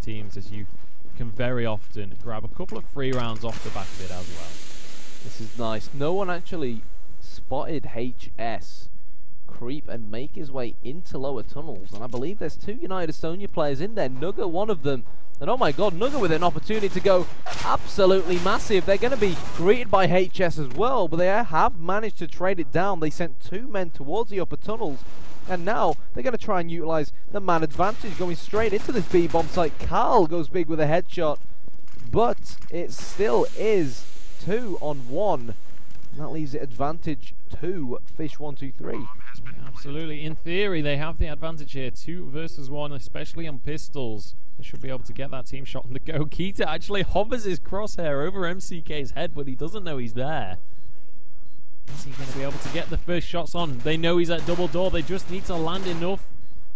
teams, as you can very often grab a couple of free rounds off the back of it as well. This is nice. No one actually spotted HS creep and make his way into lower tunnels, and I believe there's 2 United Estonia players in there. Nugget, one of them. And oh my god, Nugget with an opportunity to go absolutely massive. They're going to be greeted by HS as well, but they have managed to trade it down. They sent 2 men towards the upper tunnels, and now they're going to try and utilize the man advantage going straight into this B-bomb site. Carl goes big with a headshot, but it still is 2-on-1. And that leaves it advantage to Fish123. Absolutely. In theory, they have the advantage here. 2 versus 1, especially on pistols. They should be able to get that team shot on the go. Keita actually hovers his crosshair over MCK's head, but he doesn't know he's there. Is he going to be able to get the first shots on? They know he's at double door. They just need to land enough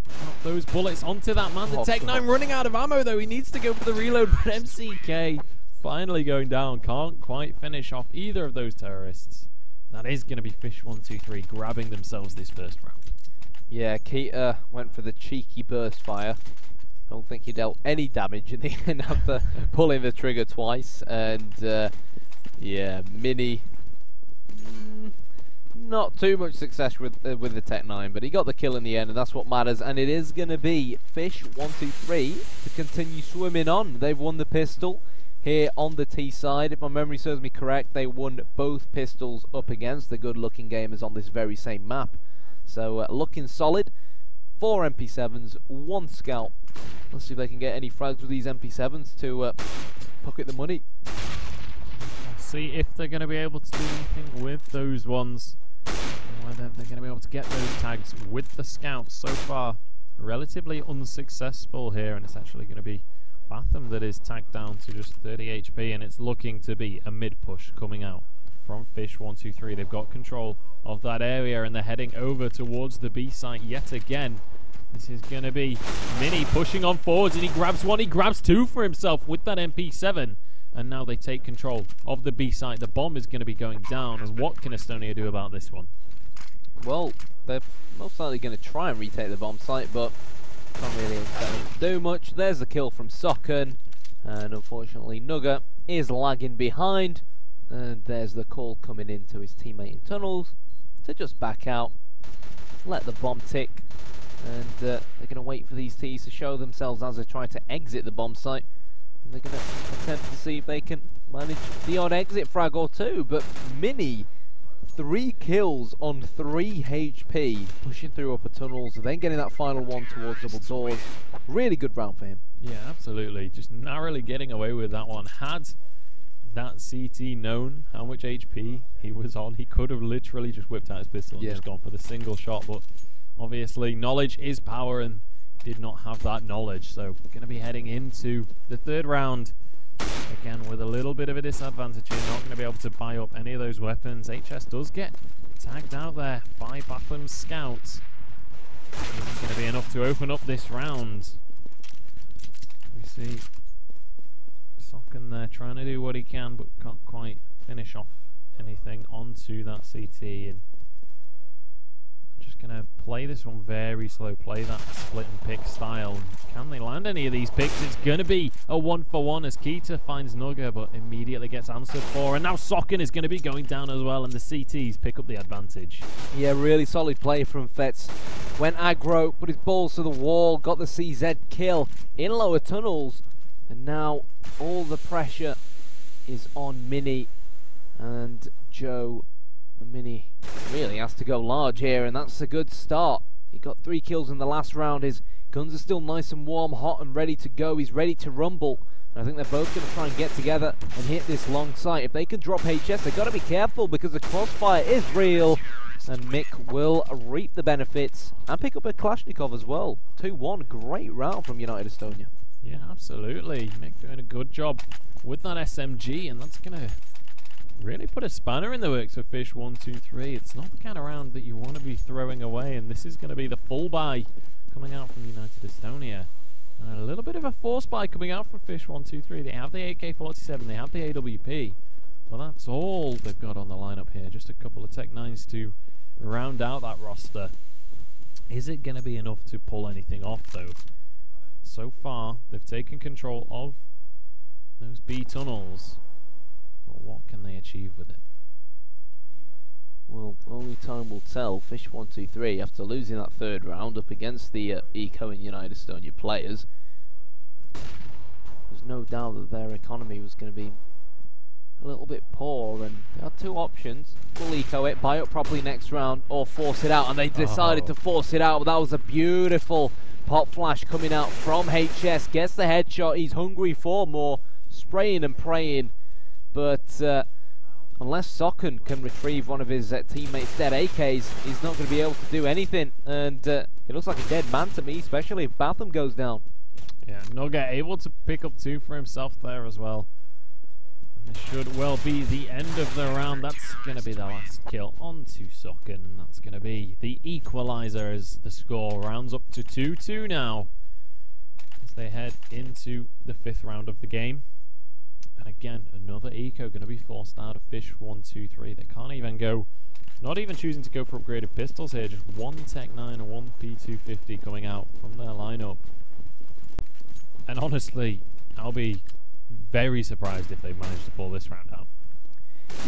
of those bullets onto that man. The Tech9 running out of ammo, though. He needs to go for the reload, but MCK finally going down. Can't quite finish off either of those terrorists. That is going to be Fish123 grabbing themselves this first round. Yeah, Keita went for the cheeky burst fire. I don't think he dealt any damage in the end after pulling the trigger twice. And yeah, Mini, not too much success with the Tech9, but he got the kill in the end, and that's what matters. And it is going to be Fish123 to continue swimming on. They've won the pistol here on the T side. If my memory serves me correct, they won both pistols up against the good-looking gamers on this very same map. So looking solid. 4 MP7s, 1 scout. Let's see if they can get any frags with these MP7s to pocket the money. Let's see if they're going to be able to do anything with those ones. Whether they're going to be able to get those tags with the scouts. So far, relatively unsuccessful here, and it's actually going to be Batham that is tagged down to just 30 HP, and it's looking to be a mid-push coming out from Fish123. They've got control of that area, and they're heading over towards the B site yet again. This is going to be Mini pushing on forwards, and he grabs 1, he grabs 2 for himself with that MP7. And now they take control of the B site. The bomb is going to be going down, and what can Estonia do about this one? Well, they're most likely going to try and retake the bomb site, but can't really expect them to do much. There's the kill from Socken, and unfortunately Nugget is lagging behind. And there's the call coming in to his teammate in tunnels to just back out, let the bomb tick, and they're going to wait for these T's to show themselves as they try to exit the bomb site. And they're going to attempt to see if they can manage the odd exit frag or 2, but Mini, 3 kills on 3 HP, pushing through upper tunnels, and then getting that final one towards double doors. Really good round for him. Yeah, absolutely. Just narrowly getting away with that one. Had that CT known how much HP he was on, he could have literally just whipped out his pistol and just gone for the single shot, but obviously knowledge is power, and did not have that knowledge. So we're going to be heading into the 3rd round again with a little bit of a disadvantage here. Not going to be able to buy up any of those weapons. HS does get tagged out there by Baffin's scouts. It's going to be enough to open up this round. We see Socken there trying to do what he can, but can't quite finish off anything onto that CT. And I'm just going to play this one very slow, play that split and pick style. Can they land any of these picks? It's going to be a 1-for-1 as Keita finds Nugget, but immediately gets answered for. And now Socken is going to be going down as well, and the CTs pick up the advantage. Yeah, really solid play from Fetz. Went aggro, put his balls to the wall, got the CZ kill in lower tunnels. And now all the pressure is on Mini, and Joe Mini really has to go large here, and that's a good start. He got 3 kills in the last round. His guns are still nice and warm, hot and ready to go. He's ready to rumble, and I think they're both going to try and get together and hit this long sight. If they can drop HS, they've got to be careful because the crossfire is real, and Mick will reap the benefits and pick up a Kalashnikov as well. 2-1, great round from United Estonia. Yeah, absolutely. Mick doing a good job with that SMG, and that's going to really put a spanner in the works for Fish123. It's not the kind of round that you want to be throwing away, and this is going to be the full buy coming out from United Estonia. And a little bit of a force buy coming out from Fish123. They have the AK-47, they have the AWP, but that's all they've got on the lineup here. Just a couple of Tech-9s to round out that roster. Is it going to be enough to pull anything off, though? So far, they've taken control of those B tunnels. But what can they achieve with it? Well, only time will tell. Fish123, after losing that third round up against the Eco and United Estonia players, there's no doubt that their economy was going to be a little bit poor, and they had two options. Will Eco it, buy up properly next round, or force it out, and they decided to force it out. But that was a beautiful pop flash coming out from HS. Gets the headshot. He's hungry for more, spraying and praying, but unless Socken can retrieve one of his teammates' dead AKs, he's not going to be able to do anything. And it looks like a dead man to me, especially if Batham goes down. Yeah, Nugget able to pick up 2 for himself there as well. And this should well be the end of the round. That's going to be the last kill onto Socken, and that's going to be the equalizer as the score rounds up to 2-2 now, as they head into the 5th round of the game. And again, another eco going to be forced out of Fish123. They can't even go, not even choosing to go for upgraded pistols here, just one Tech 9 and one P250 coming out from their lineup. And honestly, I'll be very surprised if they manage to pull this round out.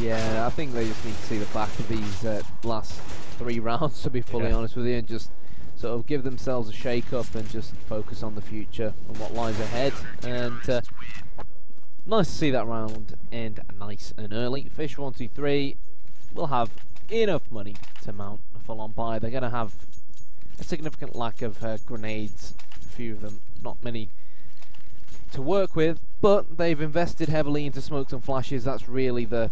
Yeah, I think they just need to see the back of these last 3 rounds, to be fully honest with you, and just sort of give themselves a shake-up and just focus on the future and what lies ahead. And nice to see that round end nice and early. Fish123 will have enough money to mount a full-on buy. They're going to have a significant lack of grenades, a few of them, not many to work with, but they've invested heavily into smokes and flashes. That's really the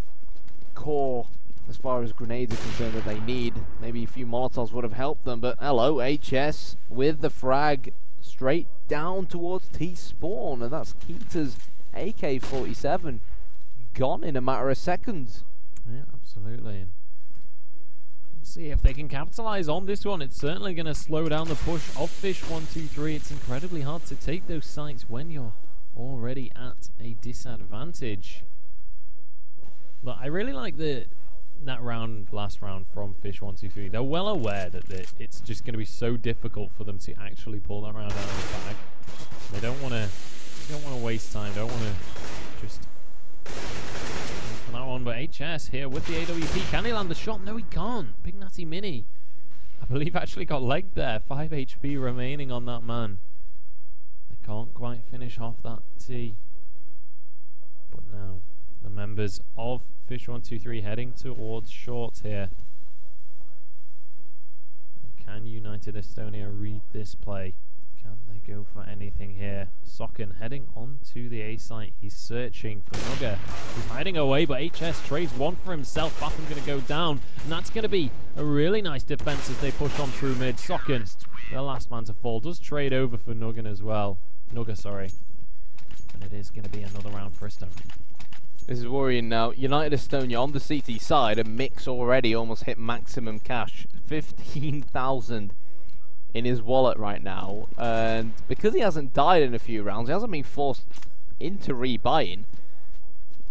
core as far as grenades are concerned that they need. Maybe a few Molotovs would have helped them, but hello, HS with the frag straight down towards T-Spawn, and that's Keita's AK-47 gone in a matter of seconds. Yeah, absolutely. And we'll see if they can capitalize on this one. It's certainly going to slow down the push of Fish123. It's incredibly hard to take those sites when you're already at a disadvantage. But I really like that last round from Fish123. They're well aware that it's just going to be so difficult for them to actually pull that round out of the bag. They don't want to waste time. Don't want to just for that one. But HS here with the AWP. Can he land the shot? No, he can't. Big Natty Mini, I believe, actually got legged there. 5 HP remaining on that man. They can't quite finish off that T. But now the members of Fish123 heading towards short here. And can United Estonia read this play? Can they go for anything here? Socken heading on to the A site. He's searching for Nugget. He's hiding away, but HS trades one for himself. Batham going to go down, and that's going to be a really nice defense as they push on through mid. Socken, the last man to fall, does trade over for Nugget as well. Nugget, sorry. And it is going to be another round for Estonia. This is worrying now. United Estonia on the CT side, and Mix already almost hit maximum cash. 15,000 in his wallet right now, and because he hasn't died in a few rounds, he hasn't been forced into rebuying.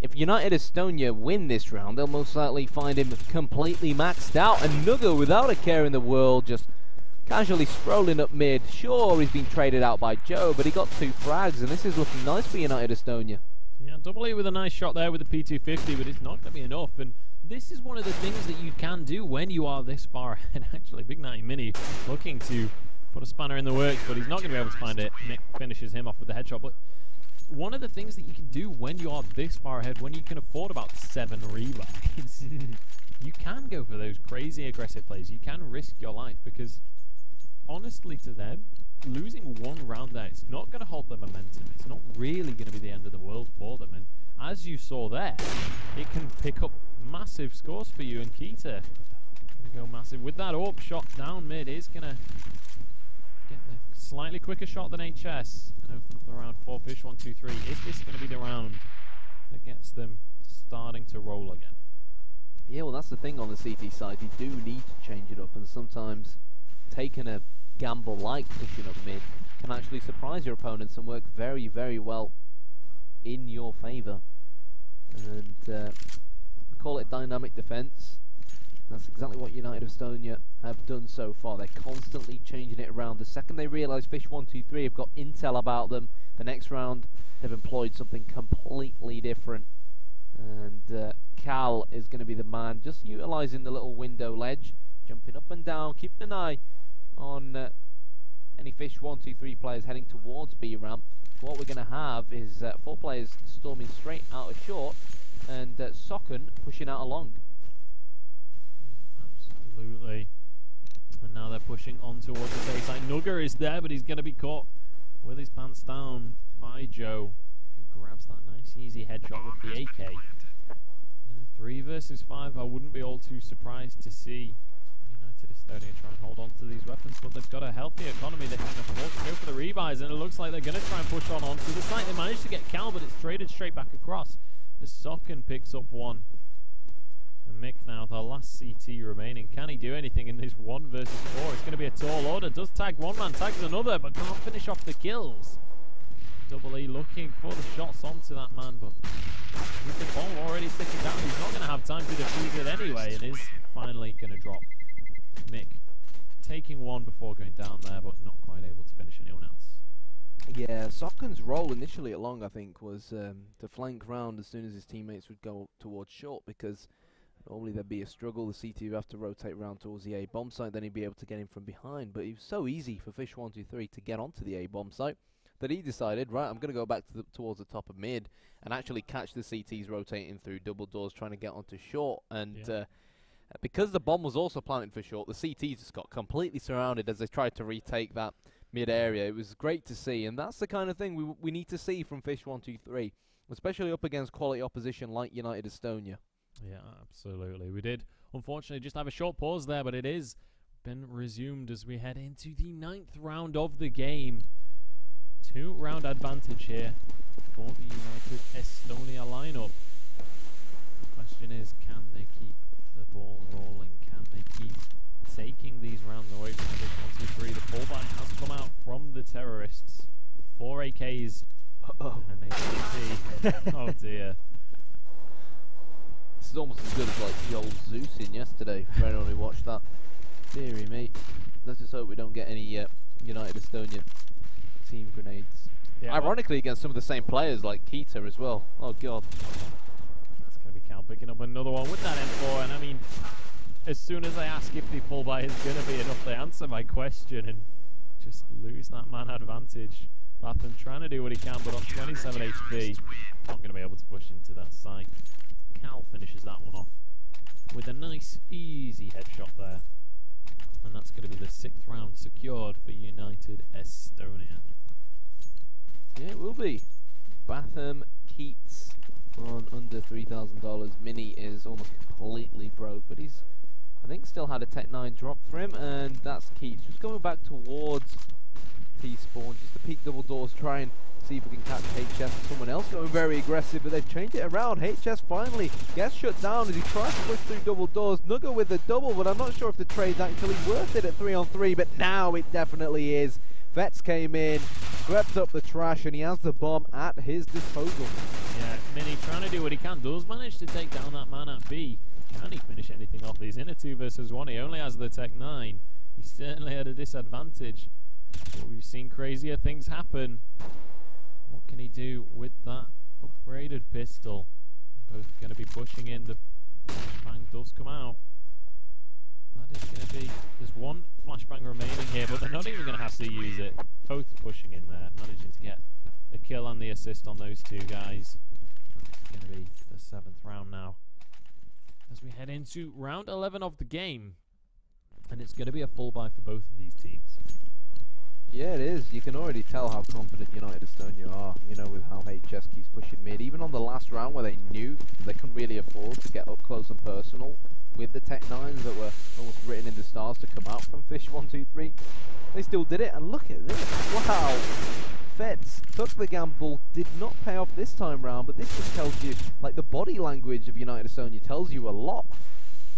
If United Estonia win this round, they'll most likely find him completely maxed out, and Nugget, without a care in the world, just casually strolling up mid. Sure, he's been traded out by Joe, but he got 2 frags, and this is looking nice for United Estonia. Yeah, double E with a nice shot there with the P250, but it's not going to be enough. And this is one of the things that you can do when you are this far ahead. Actually, Big Natty Mini looking to put a spanner in the works, but he's not going to be able to find it. Nick finishes him off with the headshot. But one of the things that you can do when you are this far ahead, when you can afford about 7 rebuys, you can go for those crazy aggressive plays. You can risk your life, because honestly, to them, losing one round there, it's not going to hold their momentum. It's not really going to be the end of the world for them. And as you saw there, it can pick up massive scores for you. And Keita going to go massive with that AWP shot down mid. Is going to get a slightly quicker shot than HS and open up the round for Fish123. Is this going to be the round that gets them starting to roll again? Yeah, well, that's the thing on the CT side. You do need to change it up, and sometimes taking a gamble like pushing up mid can actually surprise your opponents and work very, very well in your favour. And we call it dynamic defence. That's exactly what United of Estonia have done so far. They're constantly changing it around. The second they realise Fish123 have got intel about them, the next round they've employed something completely different. And Cal is going to be the man, just utilising the little window ledge, jumping up and down, keeping an eye on any Fish123 players heading towards B ramp. What we're going to have is 4 players storming straight out of short, and Socken pushing out along. Absolutely. And now they're pushing on towards the baseline. Nugger is there, but he's going to be caught with his pants down by Joe, who grabs that nice easy headshot with the AK. 3 versus 5, I wouldn't be all too surprised to see United Estonia try and hold on to these weapons, but they've got a healthy economy. They can afford to go for the rebuys, and it looks like they're going to try and push on onto the site. They managed to get Cal, but it's traded straight back across as Socken picks up one. And Mick now, the last CT remaining. Can he do anything in this 1 versus 4? It's going to be a tall order. Does tag one man, tags another, but can't finish off the kills. Double E looking for the shots onto that man, but with the bomb already sticking down, he's not going to have time to defuse it anyway, and is finally going to drop. Mick taking one before going down there, but not quite able to finish anyone else. Yeah, Socken's role initially along, I think, was to flank round as soon as his teammates would go towards short, because normally there'd be a struggle. The CT would have to rotate round towards the A bomb site, then he'd be able to get in from behind. But it was so easy for Fish123 to get onto the A bomb site that he decided, right, I'm going to go back to towards the top of mid and actually catch the CTs rotating through double doors trying to get onto short. And because the bomb was also planted for short, the CTs just got completely surrounded as they tried to retake that mid area. It was great to see, and that's the kind of thing we need to see from Fish123, especially up against quality opposition like United Estonia. Yeah, absolutely. We did, unfortunately, just have a short pause there, but it is been resumed as we head into the 9th round of the game. 2-round advantage here for the United Estonia lineup. The question is, can they keep the ball rolling? Can they keep taking these rounds away from Fish123? The fallback has come out from the terrorists. 4 AKs and an AWP. Oh dear. This is almost as good as like the old Zeus in yesterday, for anyone who watched that. Deary me. Let's just hope we don't get any United Estonia team grenades. Yeah, ironically, against some of the same players like Kita as well. Oh god. That's going to be Cal picking up another one with that M4, and I mean, as soon as I ask if the pull by is going to be enough, they answer my question and just lose that man advantage. Latham trying to do what he can, but on 27 HP, not going to be able to push into that site. Cal finishes that one off with a nice, easy headshot there. And that's going to be the 6th round secured for United Estonia. Yeah, it will be. Batham Keats on under $3,000. Mini is almost completely broke, but he's, I think, still had a Tech 9 drop for him, and that's Keats. Just going back towards T-Spawn, just to peek double doors, try and see if we can catch HS. Someone else going very aggressive, but they've changed it around. HS finally gets shut down as he tries to push through double doors. Nugger with the double, but I'm not sure if the trade's actually worth it at 3-on-3, but now it definitely is. Vets came in, swept up the trash, and he has the bomb at his disposal. Yeah, Mini trying to do what he can. Does manage to take down that man at B. Can he finish anything off? He's in a 2 versus 1. He only has the Tech 9. He's certainly at a disadvantage. But we've seen crazier things happen. What can he do with that upgraded pistol? They're both going to be pushing in. The flashbang does come out. That is going to be... There's one flashbang remaining here, but they're not even going to have to use it. Both pushing in there, managing to get a kill and the assist on those 2 guys. It's going to be the 7th round now, as we head into round 11 of the game. And it's going to be a full buy for both of these teams. Yeah, it is. You can already tell how confident United Estonia are, you know, with how HS keeps pushing mid. Even on the last round where they knew they couldn't really afford to get up close and personal with the Tech 9s that were almost written in the stars to come out from Fish123, they still did it. And look at this. Wow. Feds took the gamble, did not pay off this time round, but this just tells you, like, the body language of United Estonia tells you a lot.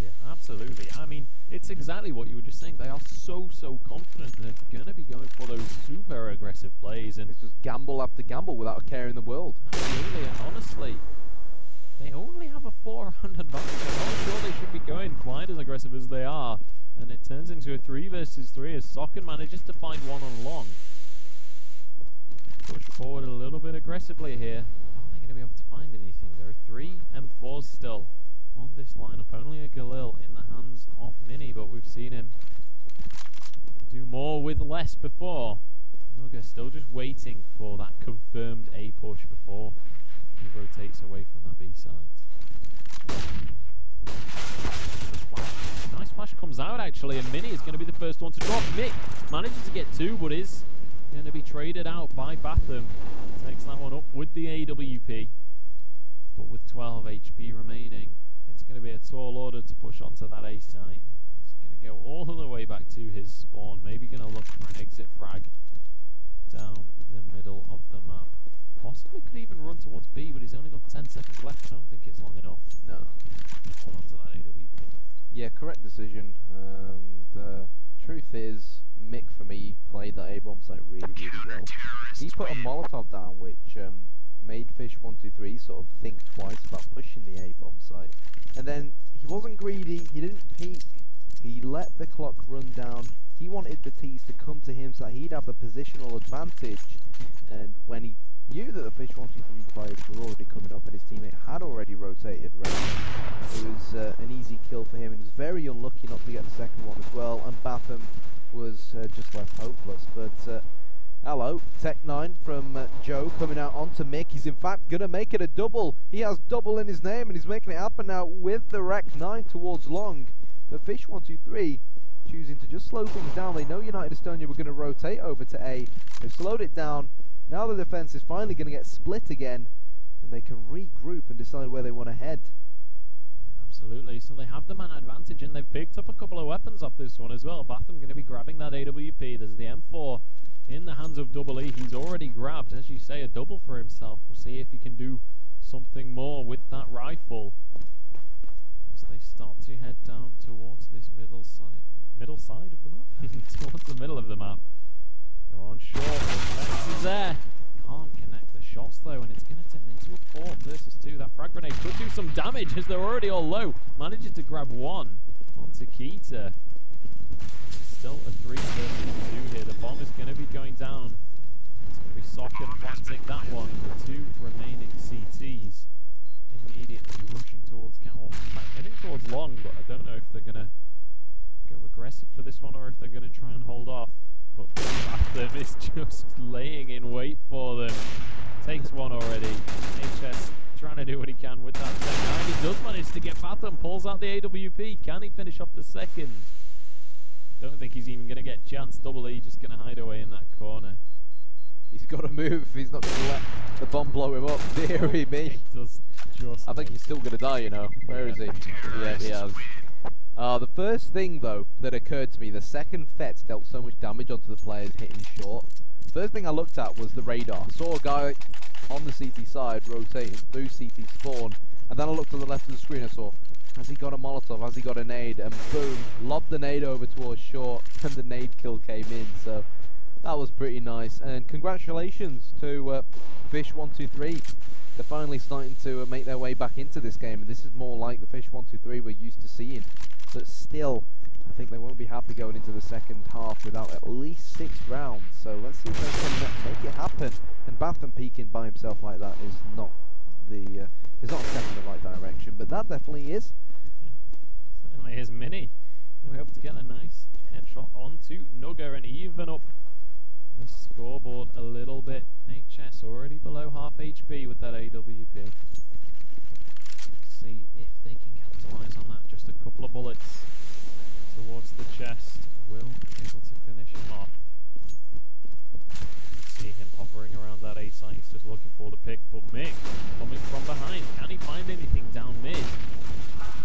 Yeah, absolutely. I mean, it's exactly what you were just saying. They are so confident they're going to be going for those super aggressive plays. And it's just gamble after gamble without a care in the world. Absolutely, and honestly, They only have a 4-round advantage. I'm not sure they should be going quite as aggressive as they are. And it turns into a 3 versus 3 as Socken manages to find one on long. Push forward a little bit aggressively here. Are they going to be able to find anything? There are 3 M4s still on this lineup. Only a Galil in the hands of Mini, but we've seen him do more with less before. Nugga still just waiting for that confirmed A push before he rotates away from that B side. Nice flash comes out actually, and Mini is going to be the first one to drop. Mick manages to get 2, but is going to be traded out by Batham. Takes that one up with the AWP, but with 12 HP remaining, it's going to be a tall order to push onto that A site. He's going to go all the way back to his spawn, maybe going to look for an exit frag down the middle of the map. Possibly could even run towards B, but he's only got 10 seconds left. I don't think it's long enough. No. Hold on to that AWP. Yeah, correct decision. The truth is, Mick, for me, played that A-bomb site really, really well. He put a Molotov down, which made Fish123 sort of think twice about pushing the A-bomb site. And then he wasn't greedy, he didn't peek, he let the clock run down. He wanted the T's to come to him so that he'd have the positional advantage. And when he knew that the Fish123 players were already coming up and his teammate had already rotated around, it was an easy kill for him, and he was very unlucky not to get the second one as well, and Batham was just left hopeless. But hello, Tech9 from Joe coming out onto Mick. He's in fact going to make it a double. He has double in his name and he's making it happen now with the Rec 9 towards long. But Fish123 choosing to just slow things down. They know United Estonia were going to rotate over to A. They've slowed it down. Now the defense is finally going to get split again, and they can regroup and decide where they want to head. Absolutely, so they have the man advantage, and they've picked up a couple of weapons off this one as well. Batham going to be grabbing that AWP. There's the M4 in the hands of Double E. He's already grabbed, as you say, a double for himself. We'll see if he can do something more with that rifle as they start to head down towards this middle side of the map, towards the middle of the map. They're on short, the is there. Can't connect the shots though, and it's going to turn into a 4 versus 2. That frag grenade could do some damage as they're already all low. Manages to grab 1 onto Keita. Still a 3 versus 2 here. The bomb is going to be going down. It's going to be Socken planting that one. The 2 remaining CTs immediately rushing towards Catwalk. Heading towards long, but I don't know if they're going to go aggressive for this one or if they're going to try and hold off. But Batham is just laying in wait for them. Takes one already. HS trying to do what he can with that Tech9. He does manage to get Batham, pulls out the AWP. Can he finish off the second? Don't think he's even going to get a chance. Double E just going to hide away in that corner. He's got to move. He's not going to let the bomb blow him up. Deary me. I think he's still going to die, you know. Where is he? Yeah, he has. The first thing, though, that occurred to me, the second FETs dealt so much damage onto the players hitting short. First thing I looked at was the radar. Saw a guy on the CT side rotating through CT spawn, and then I looked to the left of the screen and saw, has he got a Molotov, has he got a nade, and boom, lobbed the nade over towards short, and the nade kill came in, so that was pretty nice. And congratulations to Fish123. They're finally starting to make their way back into this game, and this is more like the Fish123 we're used to seeing. But still, I think they won't be happy going into the second half without at least 6 rounds. So let's see if they can make it happen. And Batham peeking by himself like that is not the is not a step in the right direction, but that definitely is. Yeah, certainly is. Mini can we hope to get a nice headshot onto Nugga and even up the scoreboard a little bit. HS already below half HP with that AWP. See if they can capitalize on that. Just a couple of bullets towards the chest will be able to finish him off. See him hovering around that A site. He's just looking for the pick, but Mick coming from behind. Can he find anything down mid?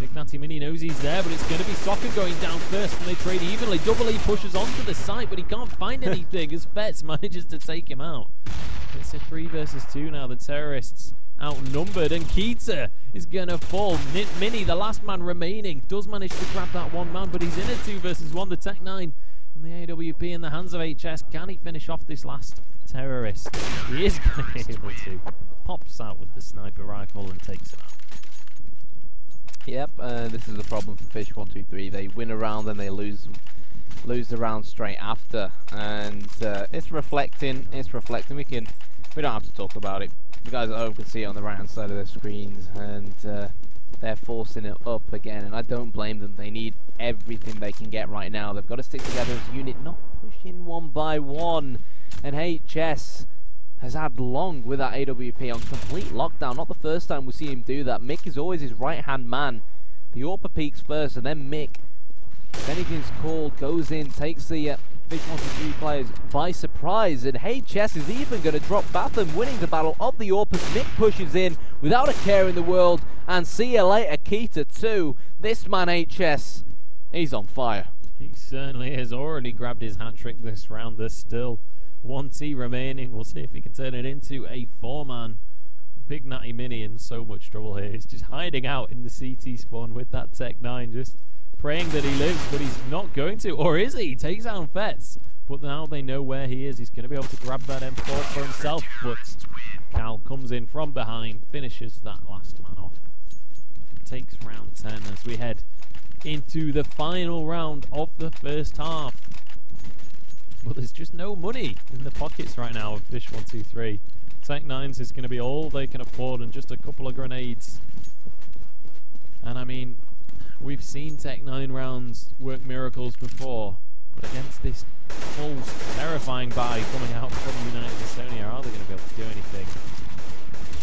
Big Natty Mini knows he's there, but it's going to be Soccer going down first, and they trade evenly. Double E pushes onto the site, but he can't find anything as Fets manages to take him out. It's a 3 versus 2 now. The terrorists outnumbered, and Keita is going to fall. Mini, the last man remaining, does manage to grab that one man, but he's in a 2 versus 1. The Tech9 and the AWP in the hands of HS. Can he finish off this last terrorist? He is going to be able to. pops out with the sniper rifle and takes him out. Yep, this is the problem for Fish123. They win a round and they lose the round straight after, and it's reflecting. We don't have to talk about it. The guys at home can see it on the right hand side of their screens, and they're forcing it up again, and I don't blame them. They need everything they can get right now. They've got to stick together as a unit, not pushing one by one. And HS has had long with that AWP on complete lockdown. Not the first time we see him do that. Mick is always his right-hand man. The AWP peaks first, and then Mick, if anything's called, goes in, takes the Fish123 players by surprise, and HS is even going to drop Batham, winning the battle of the AWP as Mick pushes in without a care in the world, and see you later, Keita too. This man HS, he's on fire. He certainly has already grabbed his hat-trick this round. There's still 1 T remaining. We'll see if he can turn it into a 4-man. Big Natty Mini in so much trouble here. He's just hiding out in the CT spawn with that Tech 9, just praying that he lives, but he's not going to. Or is he? He takes out Fetz. But now they know where he is. He's going to be able to grab that M4 for himself. But Cal comes in from behind, finishes that last man off. Takes round 10 as we head into the final round of the first half. But there's just no money in the pockets right now of Fish123. Tech 9s is going to be all they can afford, and just a couple of grenades. And I mean, we've seen Tech 9 rounds work miracles before, but against this full terrifying buy coming out from United Estonia, are they going to be able to do anything?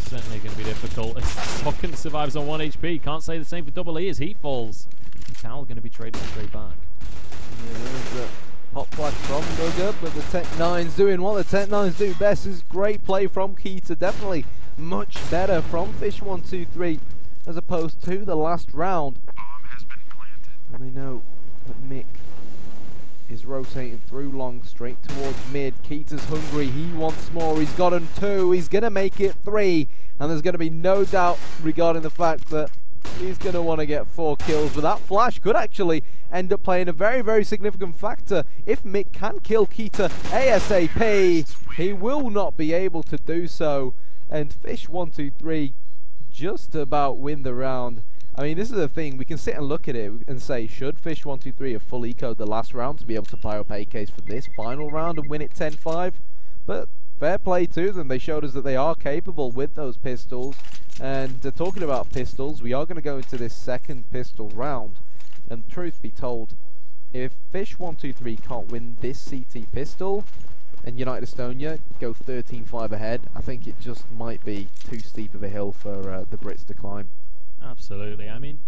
Certainly going to be difficult. Socken survives on 1 HP. Can't say the same for Double E as he falls. Cal going to be traded straight back. Yeah, there's the pop flash from Nugget, but the Tech 9's doing what the Tech 9's do best. Is great play from Keita. Definitely much better from Fish123 as opposed to the last round. And they know that Mick is rotating through long, straight towards mid. Keita's hungry, he wants more, he's got him 2, he's going to make it 3, and there's going to be no doubt regarding the fact that he's going to want to get 4 kills, but that flash could actually end up playing a very, very significant factor. If Mick can kill Keita ASAP, he will not be able to do so, and Fish123 just about win the round. I mean, this is the thing, we can sit and look at it and say, should Fish123 have full ecoed the last round to be able to buy up AKs for this final round and win it 10-5? But fair play to them, they showed us that they are capable with those pistols. And talking about pistols, we are going to go into this second pistol round. And truth be told, if Fish123 can't win this CT pistol, and United Estonia go 13-5 ahead, I think it just might be too steep of a hill for the Brits to climb. Absolutely. I mean,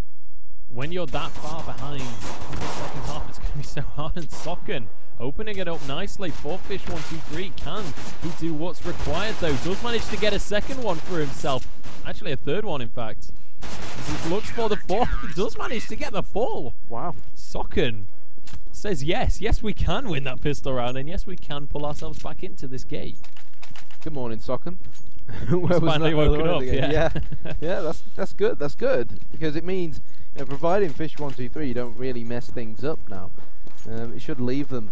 when you're that far behind in the second half, it's going to be so hard. And Socken opening it up nicely for Fish123. Can he do what's required though? Does manage to get a second one for himself. Actually a third one, in fact. As he looks for the 4th, he does manage to get the 4. Wow. Socken says yes. Yes, we can win that pistol round, and yes, we can pull ourselves back into this game. Good morning, Socken. Where was finally woken up, yeah. Yeah, that's good, because it means, you know, providing Fish123 you don't really mess things up now, it should leave them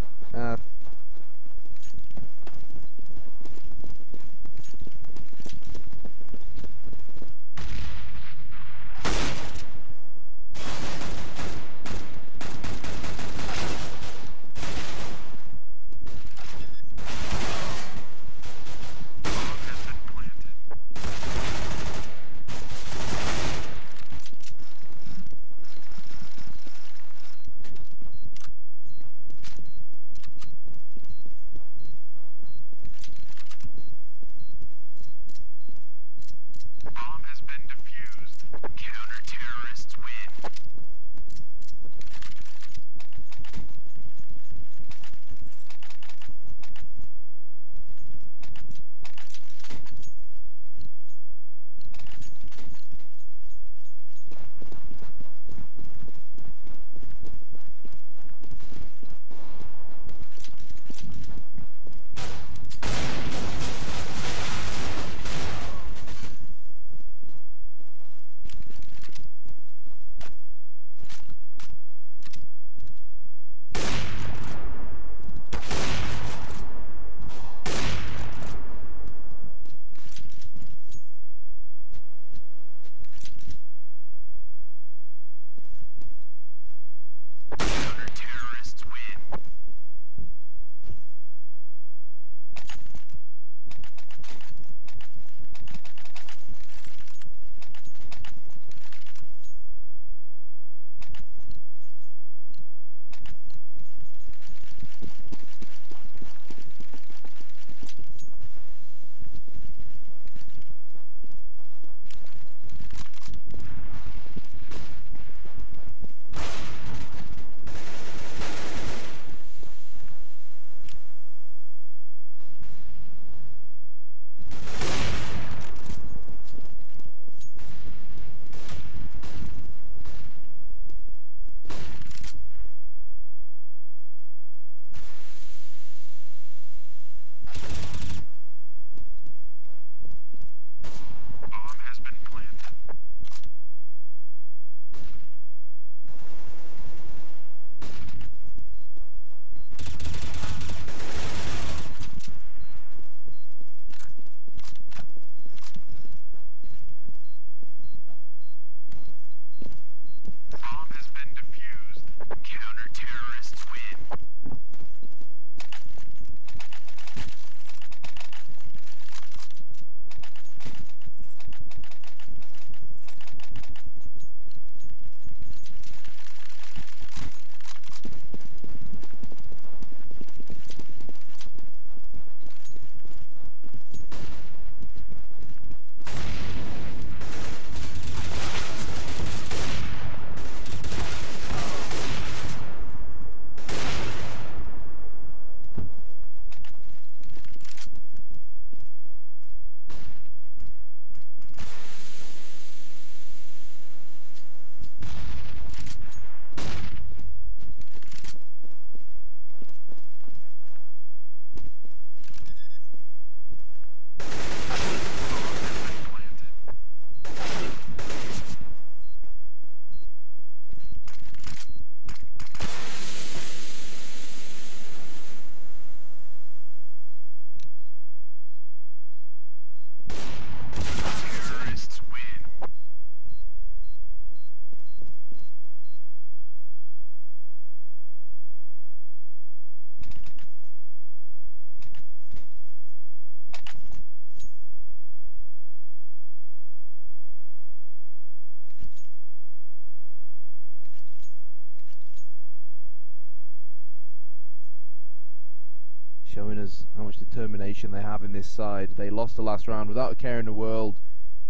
showing us how much determination they have in this side. They lost the last round without a care in the world.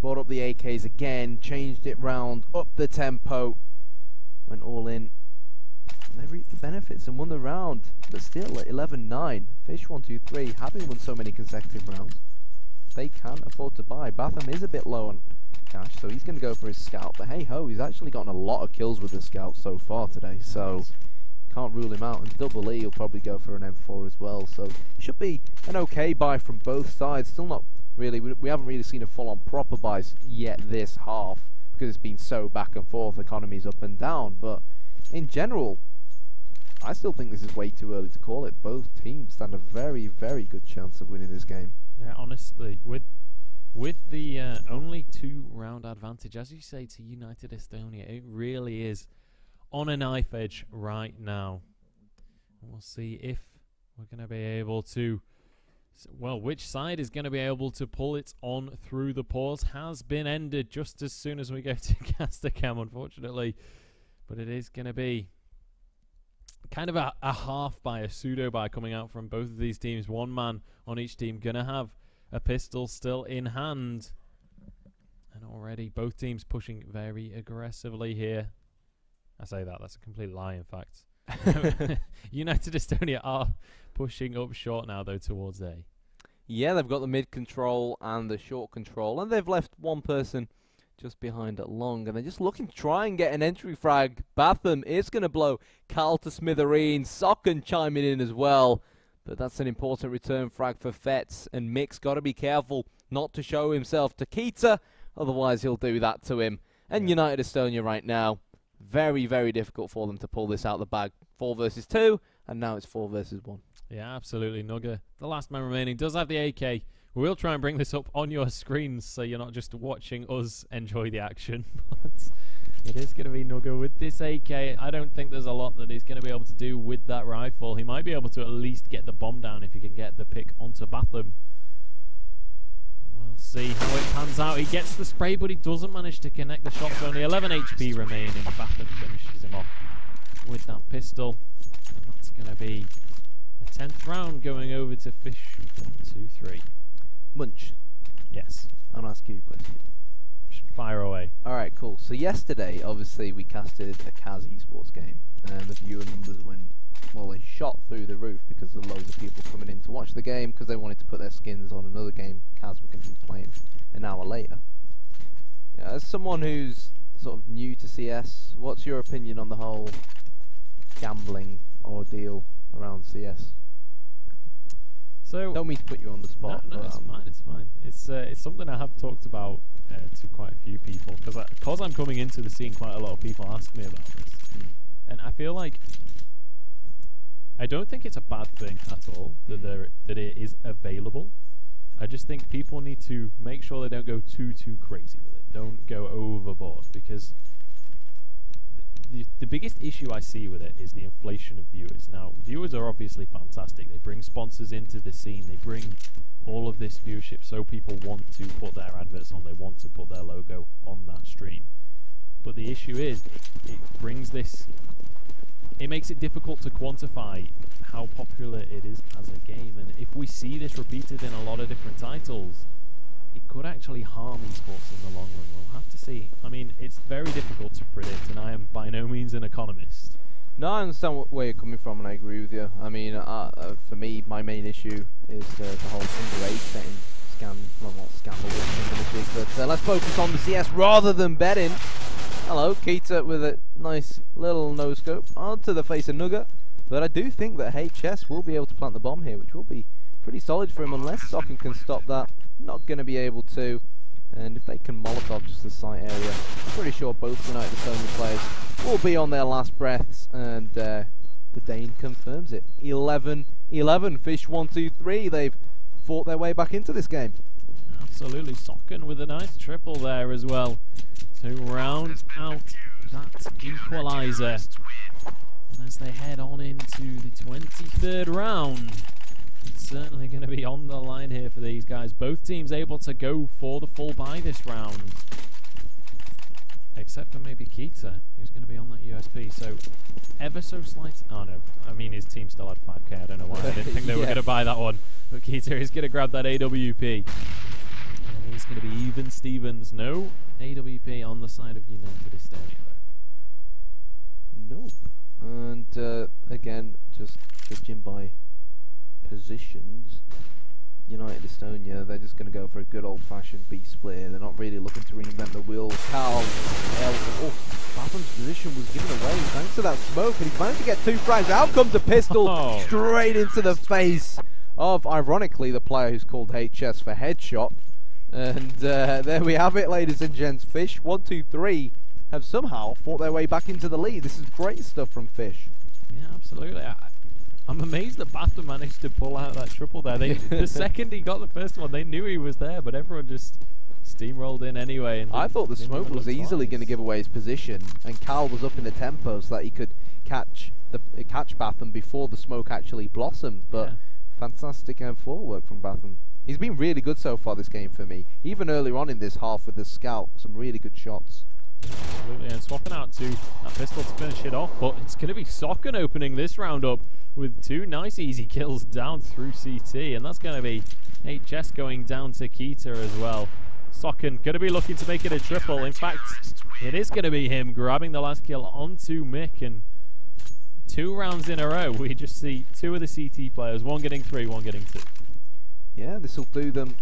Brought up the AKs again, changed it round, up the tempo, went all in. And they reaped the benefits and won the round, but still at 11-9. Fish123, having won so many consecutive rounds, they can't afford to buy. Batham is a bit low on cash, so he's going to go for his scout. But hey ho, he's actually gotten a lot of kills with the scout so far today, so can't rule him out. And Double E will probably go for an M4 as well, so should be an okay buy from both sides. Still not really, we haven't really seen a full-on proper buy yet this half, because it's been so back and forth, economies up and down. But in general, I still think this is way too early to call it. Both teams stand a very, very good chance of winning this game. Yeah, honestly, with the only 2-round advantage, as you say, to United Estonia, it really is on a knife edge right now. We'll see if we're going to be able to, well, which side is going to be able to pull it on through. The pause has been ended just as soon as we go to Castercam, unfortunately. But it is going to be kind of a half buy, a pseudo buy coming out from both of these teams. One man on each team going to have a pistol still in hand. And already both teams pushing very aggressively here. I say that, that's a complete lie, in fact. United Estonia are pushing up short now, though, towards A. Yeah, they've got the mid control and the short control, and they've left one person just behind at long, and they're just looking to try and get an entry frag. Batham is going to blow Cal to smithereens. Socken chiming in as well, but that's an important return frag for Fetz, and Mick's got to be careful not to show himself to Keita, otherwise he'll do that to him. And United Estonia right now, very, very difficult for them to pull this out the bag. 4 versus 2, and now it's 4 versus 1. Yeah, absolutely. Nugga, the last man remaining, does have the AK. We will try and bring this up on your screens so you're not just watching us enjoy the action. But it is going to be Nugga with this AK. I don't think there's a lot that he's going to be able to do with that rifle. He might be able to at least get the bomb down if he can get the pick onto Batham. We'll see how it pans out. He gets the spray, but he doesn't manage to connect the shots. Only 11 HP remaining. Batham finishes him off with that pistol. And that's going to be a 10th round going over to Fish123. Munch. Yes. I'll ask you a question. Fire away. Alright, cool. So yesterday, obviously, we casted a Kaz esports game, and the viewer numbers went, well, they shot through the roof because there were loads of people coming in to watch the game because they wanted to put their skins on another game Kaz were going to be playing an hour later. Yeah, as someone who's sort of new to CS, what's your opinion on the whole gambling ordeal around CS? So don't mean to put you on the spot. No, it's fine. It's fine. It's something I have talked about to quite a few people because I'm coming into the scene. Quite a lot of people ask me about this, and I feel like I don't think it's a bad thing at all that it is available. I just think people need to make sure they don't go too crazy with it. Don't go overboard, because the biggest issue I see with it is the inflation of viewers. Now, viewers are obviously fantastic. They bring sponsors into the scene. They bring all of this viewership so people want to put their adverts on. They want to put their logo on that stream. But the issue is, it brings this... It makes it difficult to quantify how popular it is as a game. And if we see this repeated in a lot of different titles, it could actually harm esports in the long run. We'll have to see. I mean, it's very difficult to predict, and I am by no means an economist. No, I understand where you're coming from, and I agree with you. I mean, for me, my main issue is the whole underage setting well, not scandal, but let's focus on the CS rather than betting. Hello, Keita with a nice little no-scope onto the face of Nugget. But I do think that HS will be able to plant the bomb here, which will be pretty solid for him unless Socken can stop that. Not going to be able to. And if they can Molotov just the site area, I'm pretty sure both United Estonia players will be on their last breaths. And the Dane confirms it. 11-11, Fish123. They've fought their way back into this game. Absolutely. Socken with a nice triple there as well to round out that equaliser. And as they head on into the 23rd round, it's certainly going to be on the line here for these guys. Both teams able to go for the full buy this round. except for maybe Keita, who's going to be on that USP. So ever so slight. Oh no, I mean his team still had 5k. I don't know why. I didn't think they were going to buy that one. But Keita is going to grab that AWP. And he's going to be even Stevens. No AWP on the side of United Estonia though. Nope. And again, just judging by positions, United Estonia, they're just going to go for a good old-fashioned B split. They're not really looking to reinvent the wheel. Cal, Batham's position was given away thanks to that smoke, and he's managed to get 2 frags. Out comes a pistol straight into the face of, ironically, the player who's called HS for headshot. And there we have it, ladies and gents. Fish123 have somehow fought their way back into the lead. This is great stuff from Fish. Yeah, absolutely. I'm amazed that Batham managed to pull out that triple there. The second he got the first one, they knew he was there, but everyone just steamrolled in anyway. And I thought the smoke was easily going to give away his position, and Cal was up in the tempo so that he could catch Batham before the smoke actually blossomed. But fantastic M4 work from Batham. He's been really good so far this game for me. Even earlier on in this half with the scout, some really good shots. Yeah, absolutely, and swapping out to that pistol to finish it off, but it's going to be Socken opening this round up with 2 nice easy kills down through CT, and that's going to be HS going down to Keita as well. Socken going to be looking to make it a triple. In fact, it is going to be him grabbing the last kill onto Mick, and 2 rounds in a row we just see 2 of the CT players, one getting 3, one getting 2. Yeah, this will do them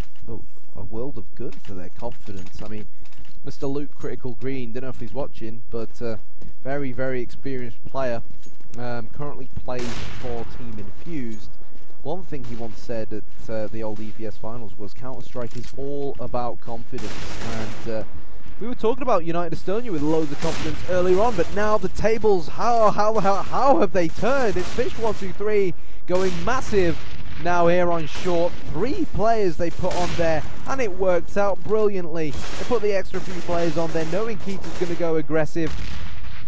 a world of good for their confidence. I mean, Mr. Luke Critical Green, don't know if he's watching, but very, very experienced player. Currently plays for Team Infused. One thing he once said at the old EPS finals was Counter-Strike is all about confidence. And we were talking about United Estonia with loads of confidence earlier on, but now the tables, how have they turned? It's Fish123 going massive now here on short. 3 players they put on there, and it worked out brilliantly. They put the extra few players on there, knowing Keita's going to go aggressive,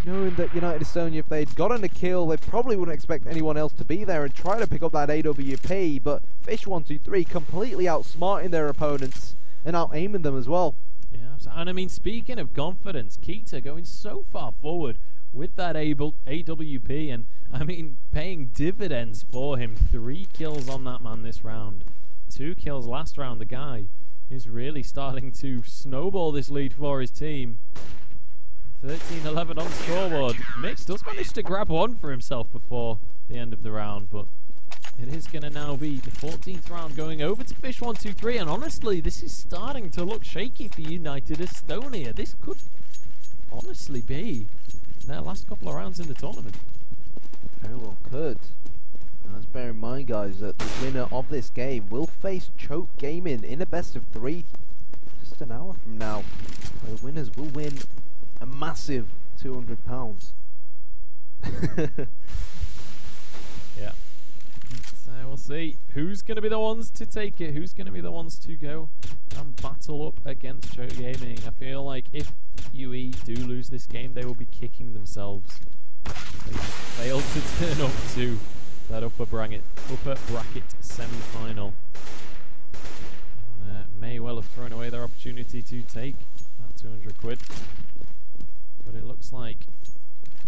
knowing that United Estonia, if they'd gotten a kill, they probably wouldn't expect anyone else to be there and try to pick up that AWP, but Fish123 completely outsmarting their opponents and out-aiming them as well. Yeah, and I mean, speaking of confidence, Keita going so far forward with that AWP, and I mean, paying dividends for him. 3 kills on that man this round, 2 kills last round. The guy is really starting to snowball this lead for his team. 13-11 on scoreboard. Mick does manage to grab one for himself before the end of the round, but it is going to now be the 14th round going over to Fish123, and honestly, this is starting to look shaky for United Estonia. This could honestly be their last couple of rounds in the tournament. Very well could. And let's bear in mind, guys, that the winner of this game will face Choke Gaming in a best of 3 just an hour from now. The winners will win a massive £200. Yeah. So we'll see who's going to be the ones to take it, who's going to be the ones to go and battle up against Choke Gaming. I feel like if UE do lose this game, they will be kicking themselves. They failed to turn up to that upper bracket semi-final. May well have thrown away their opportunity to take that 200 quid. But it looks like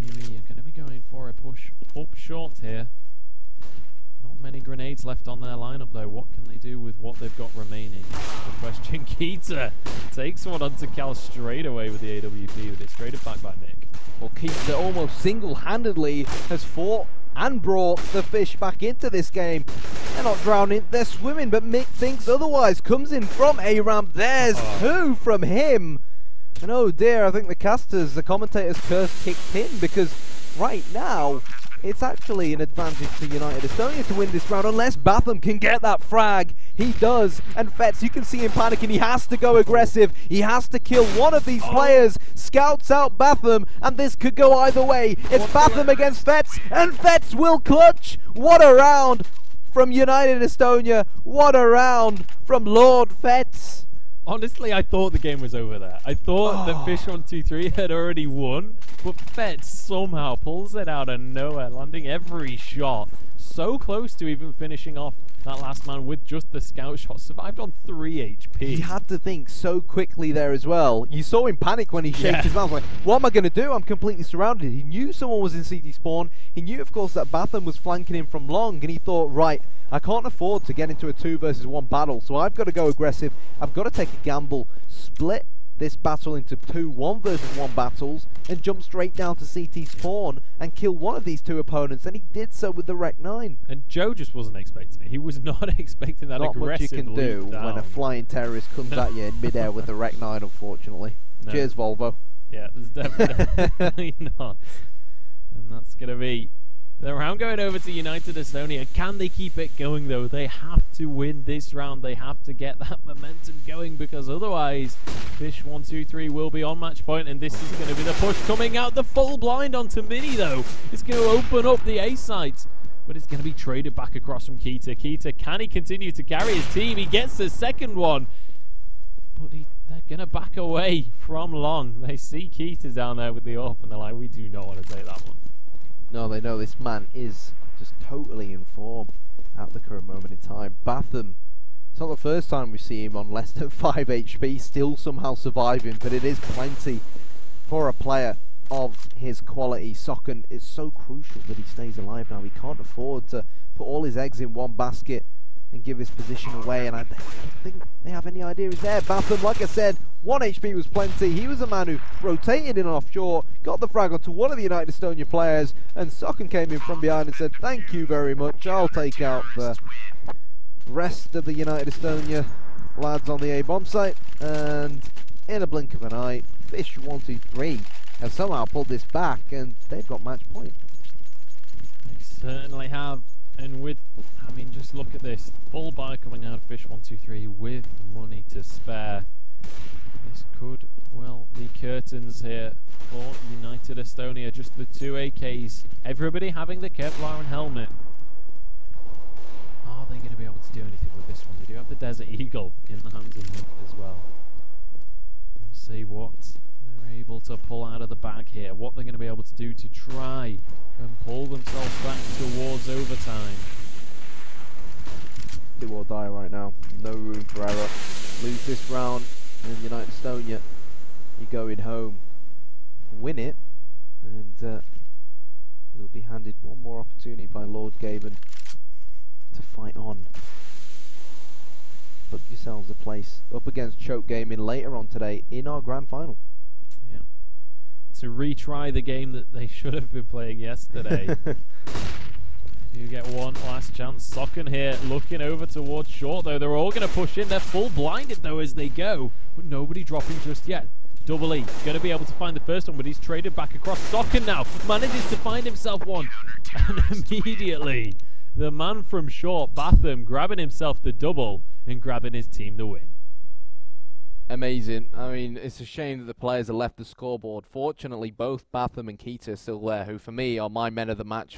UE are going to be going for a push up short here. Not many grenades left on their lineup though. What can they do with what they've got remaining? The question. Keita takes one onto Cal straight away with the AWP, with it straight back by Mick. Well, Keita almost single-handedly has fought and brought the Fish back into this game. They're not drowning, they're swimming, but Mick thinks otherwise. Comes in from A-Ramp, there's 2 from him. And oh dear, I think the commentator's curse kicked in, because right now, it's actually an advantage to United Estonia to win this round, unless Batham can get that frag. He does, and Fetz, you can see him panicking. He has to go aggressive. He has to kill one of these players. Scouts out Batham, and this could go either way. It's Batham against Fetz, and Fetz will clutch. What a round from United Estonia. What a round from Lord Fetz. Honestly, I thought the game was over there. I thought that Fish123 had already won, but Fetz somehow pulls it out of nowhere, landing every shot. So close to even finishing off that last man with just the scout shot survived on 3 HP. He had to think so quickly there as well. You saw him panic when he shaked his mouth, like, what am I going to do? I'm completely surrounded. He knew someone was in CT spawn. He knew, of course, that Batham was flanking him from long, and he thought, right, I can't afford to get into a 2 versus 1 battle, so I've got to go aggressive. I've got to take a gamble, split this battle into 2 1 versus 1 battles, and jump straight down to CT spawn and kill one of these 2 opponents, and he did so with the Rec 9. And Joe just wasn't expecting it. He was not expecting that aggressive Not much you can do when a flying terrorist comes at you in midair with the Rec 9, unfortunately. No. Cheers, Volvo. Yeah, there's definitely not. And that's going to be the round going over to United Estonia. Can they keep it going, though? They have to win this round. They have to get that momentum going, because otherwise Fish123 will be on match point, and this is going to be the push coming out. The full blind onto Mini, though. It's going to open up the A site, but it's going to be traded back across from Keita. Keita, can he continue to carry his team? He gets the second one, but they're going to back away from long. They see Keita down there with the AWP, and they're like, we do not want to take that one. No, they know this man is just totally in form at the current moment in time. Batham, it's not the first time we see him on less than 5 HP, still somehow surviving, but it is plenty for a player of his quality. Socken is so crucial that he stays alive now. He can't afford to put all his eggs in one basket and give his position away, and I don't think they have any idea he's there. Batham, like I said, 1 HP was plenty. He was a man who rotated in offshore, got the frag onto one of the United Estonia players, and Socken came in from behind and said, thank you very much, I'll take out the rest of the United Estonia lads on the A-bomb site. And in a blink of an eye, Fish123 have somehow pulled this back, and they've got match point. They certainly have. And with, I mean, just look at this. Full buy coming out of Fish123 with money to spare. This could well be curtains here for United Estonia. Just the 2 AKs. Everybody having the Kevlar and helmet. Are they going to be able to do anything with this one? They do have the Desert Eagle in the hands of Nick as well. We'll see what they're able to pull out of the bag here. What they're going to be able to do to try and pull themselves back towards overtime. Do or die right now. No room for error. Lose this round, and United Estonia, you're going home. Win it, and you'll be handed one more opportunity by Lord Gaben to fight on. Book yourselves a place up against Choke Gaming later on today in our grand final. Yeah. To retry the game that they should have been playing yesterday. They do get one last chance. Socken here looking over towards short, though. They're all going to push in. They're full blinded, though, as they go. But nobody dropping just yet. Double E going to be able to find the first one, but he's traded back across. Socken now manages to find himself one. And immediately, the man from short, Batham, grabbing himself the double and grabbing his team the win. Amazing. I mean, it's a shame that the players have left the scoreboard. Fortunately, both Batham and Keita are still there, who for me are my men of the match